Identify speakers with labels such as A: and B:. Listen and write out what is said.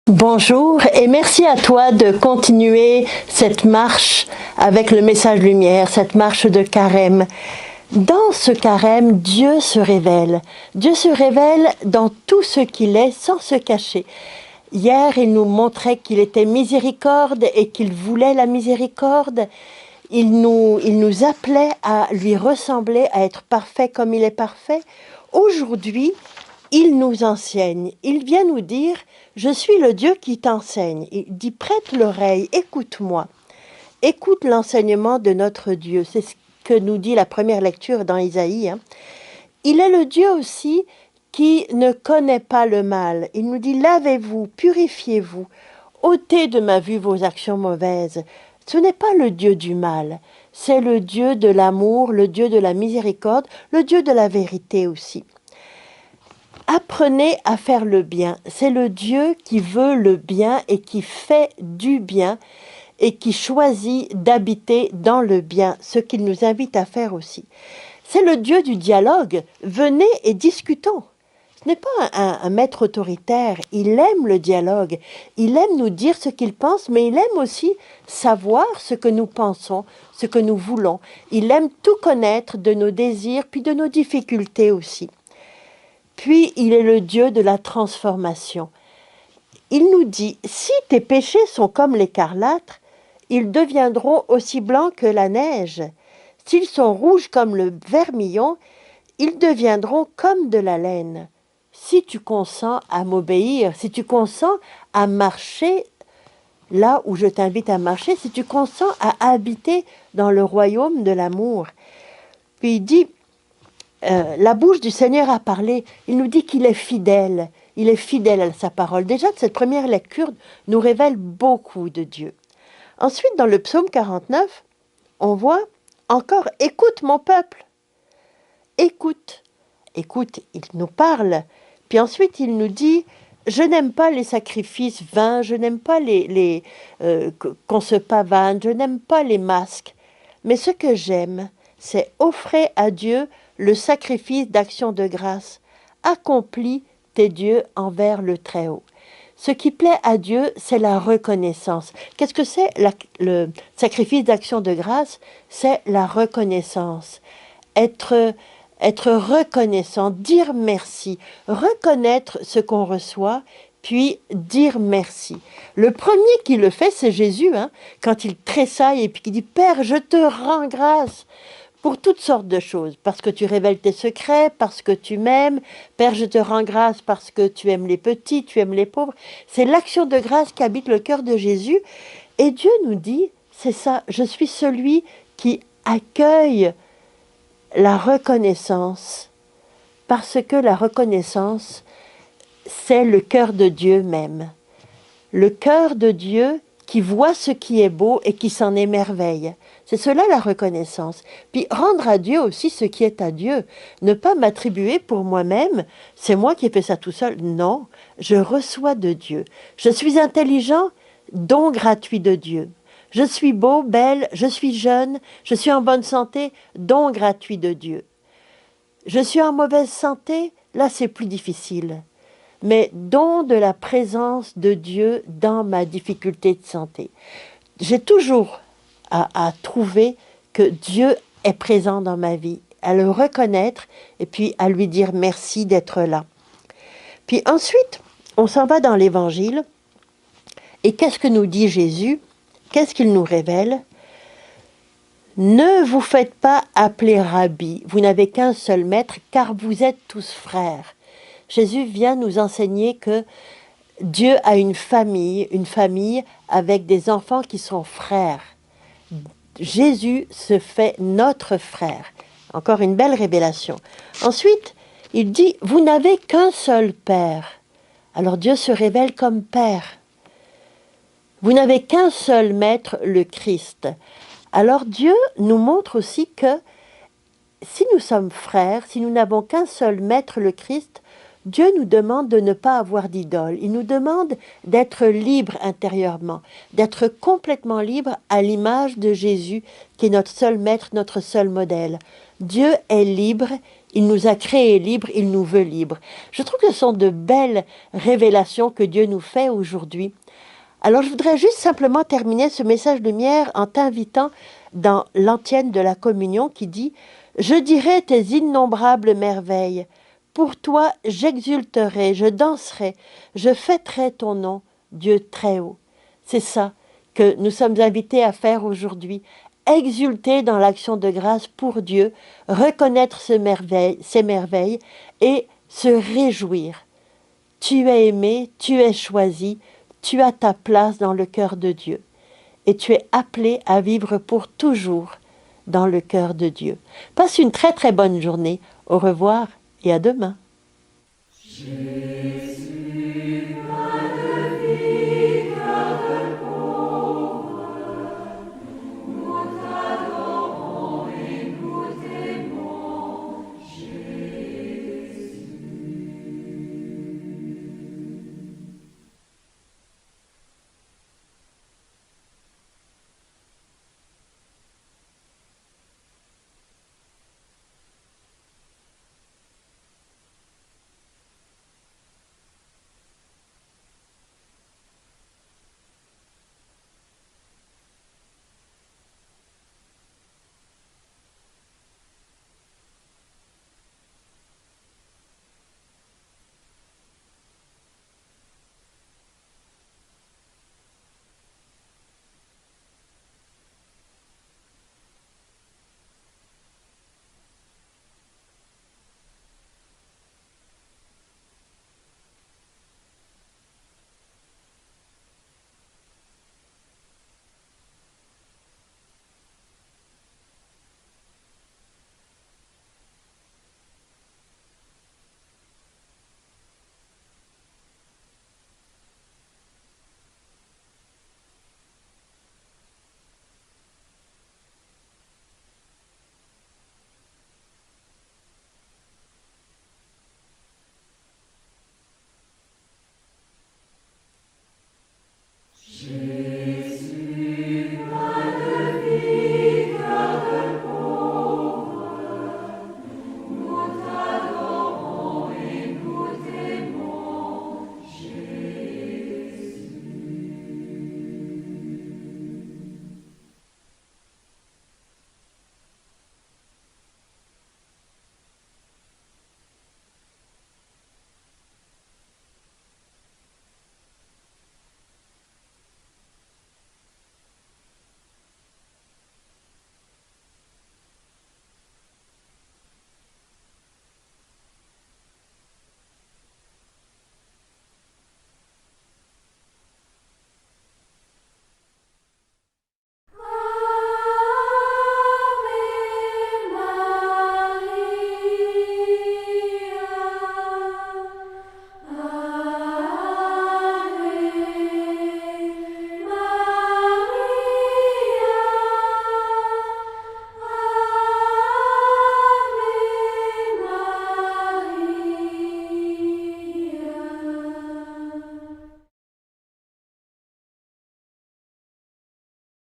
A: Bonjour et merci à toi de continuer cette marche avec le message lumière, cette marche de carême. Dans ce carême, Dieu se révèle. Dieu se révèle dans tout ce qu'il est sans se cacher. Hier, il nous montrait qu'il était miséricorde et qu'il voulait la miséricorde. Il nous appelait à lui ressembler, à être parfait comme il est parfait. Aujourd'hui, il nous enseigne. Il vient nous dire « Je suis le Dieu qui t'enseigne ». Il dit « Prête l'oreille, écoute-moi ». Écoute l'enseignement de notre Dieu. C'est ce que nous dit la première lecture dans Isaïe. Il est le Dieu aussi qui ne connaît pas le mal. Il nous dit « Lavez-vous, purifiez-vous, ôtez de ma vue vos actions mauvaises ». Ce n'est pas le Dieu du mal, c'est le Dieu de l'amour, le Dieu de la miséricorde, le Dieu de la vérité aussi. Apprenez à faire le bien. C'est le Dieu qui veut le bien et qui fait du bien et qui choisit d'habiter dans le bien, ce qu'il nous invite à faire aussi. C'est le Dieu du dialogue. Venez et discutons. Ce n'est pas un maître autoritaire. Il aime le dialogue. Il aime nous dire ce qu'il pense, mais il aime aussi savoir ce que nous pensons, ce que nous voulons. Il aime tout connaître de nos désirs, puis de nos difficultés aussi. Puis, il est le Dieu de la transformation. Il nous dit, si tes péchés sont comme l'écarlate, ils deviendront aussi blancs que la neige. S'ils sont rouges comme le vermillon, ils deviendront comme de la laine. Si tu consens à m'obéir, si tu consens à marcher là où je t'invite à marcher, si tu consens à habiter dans le royaume de l'amour. Puis il dit, la bouche du Seigneur a parlé. Il nous dit qu'il est fidèle. Il est fidèle à sa parole. Déjà, cette première lecture nous révèle beaucoup de Dieu. Ensuite, dans le psaume 49, on voit encore « Écoute mon peuple ». Écoute. Écoute, il nous parle. Puis ensuite, il nous dit « Je n'aime pas les sacrifices vains, je n'aime pas qu'on se pavane, je n'aime pas les masques. Mais ce que j'aime, c'est offrir à Dieu le sacrifice d'action de grâce. Accomplis tes dieux envers le Très-Haut. » Ce qui plaît à Dieu, c'est la reconnaissance. Qu'est-ce que c'est le sacrifice d'action de grâce? C'est la reconnaissance. Être reconnaissant, dire merci, reconnaître ce qu'on reçoit, puis dire merci. Le premier qui le fait, c'est Jésus, quand il tressaille et puis qui dit « Père, je te rends grâce ». Pour toutes sortes de choses, parce que tu révèles tes secrets, parce que tu m'aimes. Père, je te rends grâce parce que tu aimes les petits, tu aimes les pauvres. C'est l'action de grâce qui habite le cœur de Jésus. Et Dieu nous dit, c'est ça, je suis celui qui accueille la reconnaissance, parce que la reconnaissance, c'est le cœur de Dieu même. Le cœur de Dieu qui voit ce qui est beau et qui s'en émerveille. C'est cela la reconnaissance. Puis rendre à Dieu aussi ce qui est à Dieu. Ne pas m'attribuer pour moi-même, c'est moi qui ai fait ça tout seul. Non, je reçois de Dieu. Je suis intelligent, don gratuit de Dieu. Je suis beau, belle, je suis jeune, je suis en bonne santé, don gratuit de Dieu. Je suis en mauvaise santé, là c'est plus difficile. Mais don de la présence de Dieu dans ma difficulté de santé. J'ai toujours à trouver que Dieu est présent dans ma vie, à le reconnaître et puis à lui dire merci d'être là. Puis ensuite, on s'en va dans l'Évangile. Et qu'est-ce que nous dit Jésus? Qu'est-ce qu'il nous révèle? Ne vous faites pas appeler rabbi, vous n'avez qu'un seul maître, car vous êtes tous frères. Jésus vient nous enseigner que Dieu a une famille avec des enfants qui sont frères. Jésus se fait notre frère. Encore une belle révélation. Ensuite, il dit, vous n'avez qu'un seul Père. Alors Dieu se révèle comme Père. Vous n'avez qu'un seul Maître, le Christ. Alors Dieu nous montre aussi que si nous sommes frères, si nous n'avons qu'un seul Maître, le Christ, Dieu nous demande de ne pas avoir d'idole. Il nous demande d'être libre intérieurement, d'être complètement libre à l'image de Jésus, qui est notre seul maître, notre seul modèle. Dieu est libre, Il nous a créés libres, il nous veut libres. Je trouve que ce sont de belles révélations que Dieu nous fait aujourd'hui. Alors je voudrais juste simplement terminer ce message lumière en t'invitant dans l'antienne de la communion qui dit « Je dirai tes innombrables merveilles. Pour toi, j'exulterai, je danserai, je fêterai ton nom, Dieu très haut. » C'est ça que nous sommes invités à faire aujourd'hui. Exulter dans l'action de grâce pour Dieu, reconnaître ses merveilles et se réjouir. Tu es aimé, tu es choisi, tu as ta place dans le cœur de Dieu. Et tu es appelé à vivre pour toujours dans le cœur de Dieu. Passe une très très bonne journée. Au revoir et à demain.